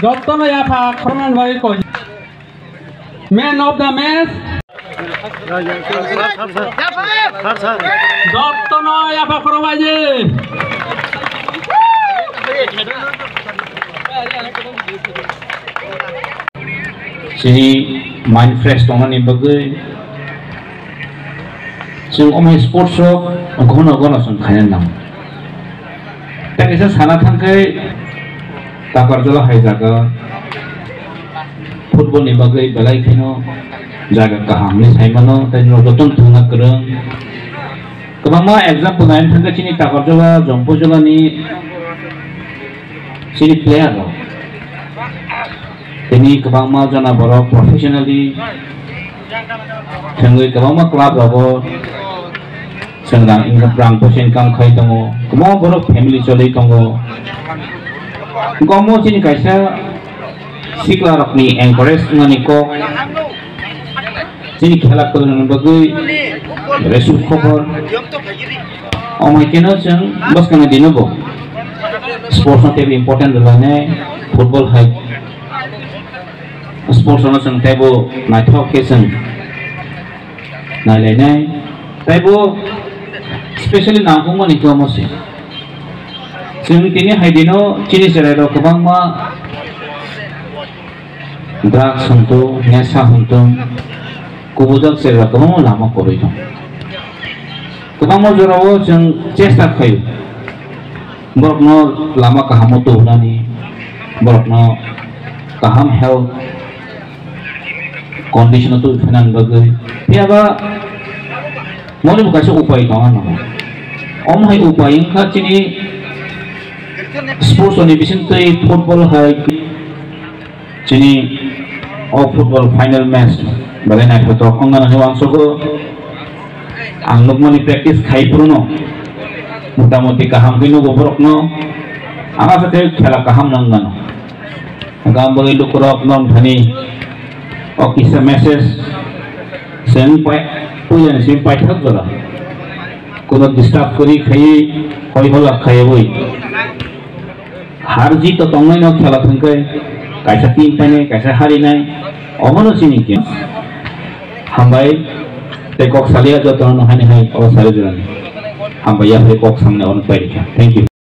Jottono yafa khorman bagi ko. Man of the match. Jottono yafa khorbaji. Sini mind fresh tongani bagai. Sing omai sports shop gono sung khayan nam. Tak isa sana thangkai takar jala hai jaga football ni bagai belai kino jaga kaham ni sai mano tai no joton thunga kereng kebangma example lain thangkai sini takar jala jompo jala ni sini player lo ini kebangma jana boro professionally thangkai kebangma club lo sengrang ingrang posen kam khai tongo kemo boro family choli tongo gomo sini kaisa sikla rakni encourage ngani ko sini khela kodan bagai resu khobor omai keno jeng bas kana dinobo sports na tebe important dalane football hai sports na sang tebo na thok kesen na lene tebo especially nangkung mani ko mo si sini tini haidino cini serero kebangma drugs untuk nyasa untuk kubudak serero kebangma lama koroi dong kebangma jorawo jeng cesta kayu borokno lama kaham tuh nani borokno kaham health condition itu finan bagai tiaba mau dibukasi upaya kawan om hai upaya ka cini sports on division three football hai sini football final match balai naik foto kongan hewang sogo anglok mani practice khai puruno mutamoti kaham kino goborok no ama sate khela kaham nangano gam balai lukurok non thani okisa message sen pai pujan sim pai thak jala kono disturb kori khai hoi hola khai boi har jeet to tongai no khela thangkai kaisa team paine kaisa hari nai omano sini ki hambai te kok salia jo tono hani hai o sare jani hambai ya kok samne on pai thank you